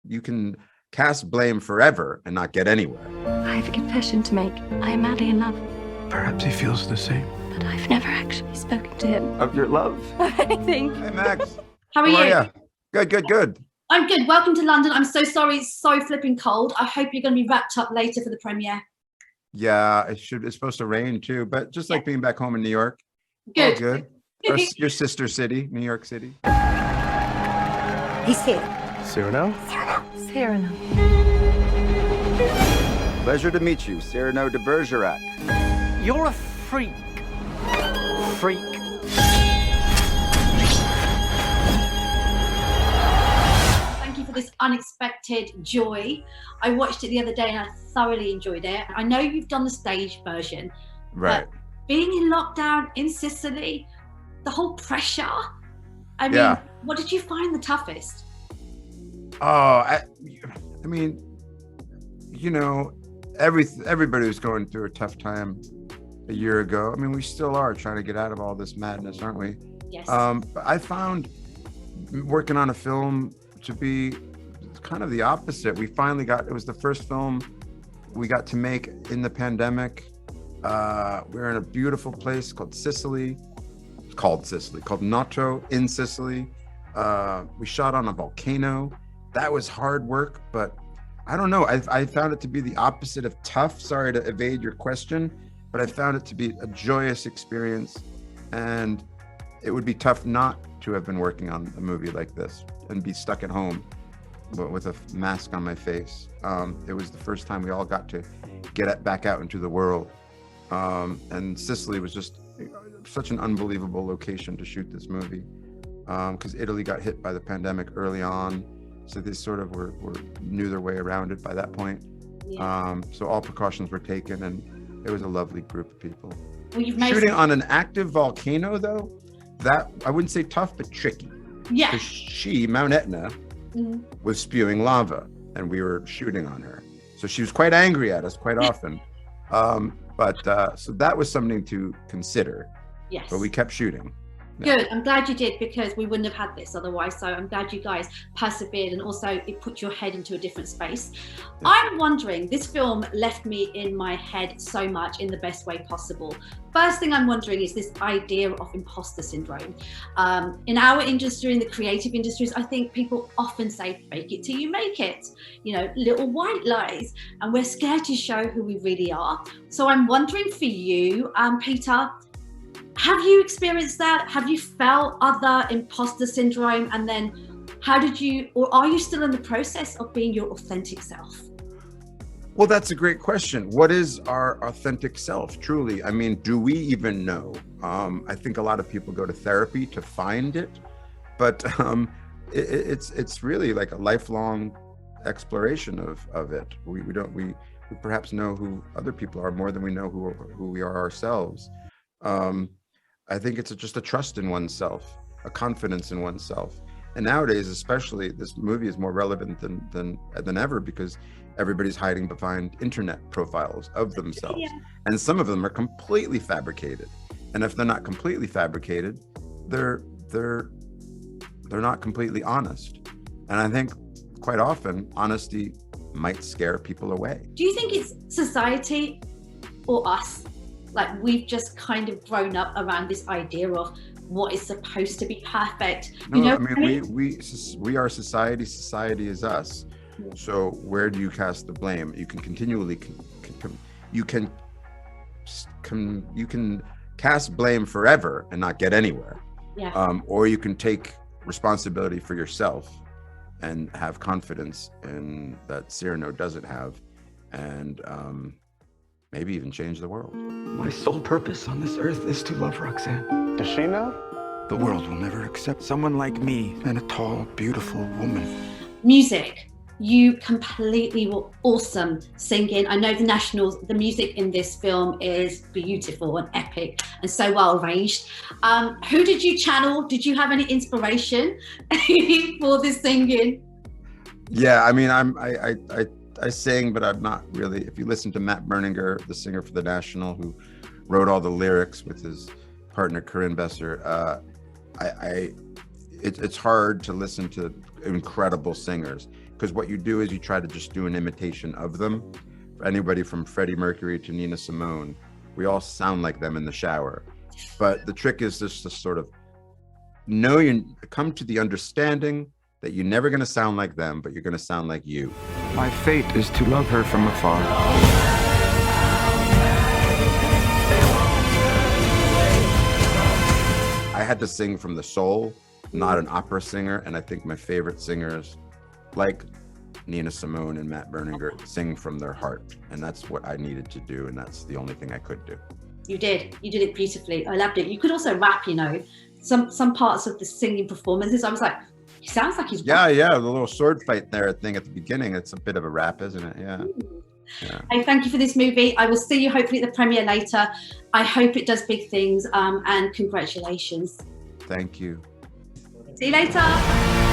you can cast blame forever and not get anywhere. I have a confession to make. I am madly in love, Perhaps he feels the same. but I've never actually spoken to him Of your love? of anything. Hey, Max. How are you? ya? Good. I'm good. Welcome to London. I'm so sorry it's so flipping cold. I hope you're going to be wrapped up later for the premiere. Yeah, it's supposed to rain too, but just like being back home in New York. Good. All good. Your sister city, New York City. He's here. CYRANO? CYRANO. Pleasure to meet you, CYRANO de Bergerac. You're a freak. Freak. Thank you for this unexpected joy. I watched it the other day and I thoroughly enjoyed it. I know you've done the stage version. Right. But being in lockdown in Sicily, the whole pressure. I mean, what did you find the toughest? Oh, I mean, you know, everybody was going through a tough time a year ago. I mean, we still are trying to get out of all this madness, aren't we? Yes. But I found working on a film to be kind of the opposite. It was the first film we got to make in the pandemic. We're in a beautiful place called Noto in Sicily. We shot on a volcano. That was hard work, but I don't know. I found it to be the opposite of tough. Sorry to evade your question, but I found it to be a joyous experience. And it would be tough not to have been working on a movie like this and be stuck at home with a mask on my face. It was the first time we all got to get back out into the world. And Sicily was just such an unbelievable location to shoot this movie, because Italy got hit by the pandemic early on. So they sort of knew their way around it by that point. Yeah. So all precautions were taken, and it was a lovely group of people. Well, Shooting on an active volcano, though, that I wouldn't say tough, but tricky. Yeah. Because Mount Etna, was spewing lava, and we were shooting on her. So she was quite angry at us quite often. So that was something to consider. Yes. But we kept shooting. Good. I'm glad you did, because we wouldn't have had this otherwise. So I'm glad you guys persevered, and also it put your head into a different space. Yeah. I'm wondering, this film left me in my head so much in the best way possible. First thing I'm wondering is this idea of imposter syndrome. In our industry, in the creative industries, I think people often say, fake it till you make it, little white lies, and we're scared to show who we really are. So I'm wondering for you, Peter, have you experienced that? Have you felt other imposter syndrome? And then or are you still in the process of being your authentic self? Well, that's a great question. What is our authentic self, truly? I mean, do we even know? I think a lot of people go to therapy to find it, but it's really like a lifelong exploration of it. We perhaps know who other people are more than we know who we are ourselves. I think it's just a trust in oneself, a confidence in oneself. And nowadays, especially, this movie is more relevant than ever, because everybody's hiding behind internet profiles of themselves. Yeah. And some of them are completely fabricated. And if they're not completely fabricated, they're not completely honest. And I think quite often honesty might scare people away. Do you think it's society or us? Like, we've just kind of grown up around this idea of what is supposed to be perfect. No, I mean, we are society. Society is us. Yeah. So where do you cast the blame? You can continually, you can cast blame forever and not get anywhere. Yeah. Or you can take responsibility for yourself and have confidence in that CYRANO doesn't have, and maybe even change the world. My sole purpose on this earth is to love Roxanne. Does she know? The world will never accept someone like me and a tall, beautiful woman. Music. You completely were awesome singing. I know the music in this film is beautiful and epic and so well arranged. Who did you channel? Did you have any inspiration for this singing? Yeah, I mean, I sing, but I'm not really. If you listen to Matt Berninger, the singer for The National, who wrote all the lyrics with his partner Corinne Besser, it's hard to listen to incredible singers. because what you do is you try to just do an imitation of them. Anybody from Freddie Mercury to Nina Simone, we all sound like them in the shower. But the trick is just to sort of know, you come to the understanding that you're never going to sound like them, but you're going to sound like you. My fate is to love her from afar. I had to sing from the soul, not an opera singer, and I think my favorite singers, like Nina Simone and Matt Berninger, sing from their heart, and that's what I needed to do, and that's the only thing I could do. You did it beautifully. I loved it. You could also rap, you know, some parts of the singing performances. I was like, he sounds like he's rapping. Yeah, the little sword fight there thing at the beginning. It's a bit of a rap, isn't it? Yeah. Hey, thank you for this movie. I will see you hopefully at the premiere later. I hope it does big things, and congratulations. Thank you. See you later.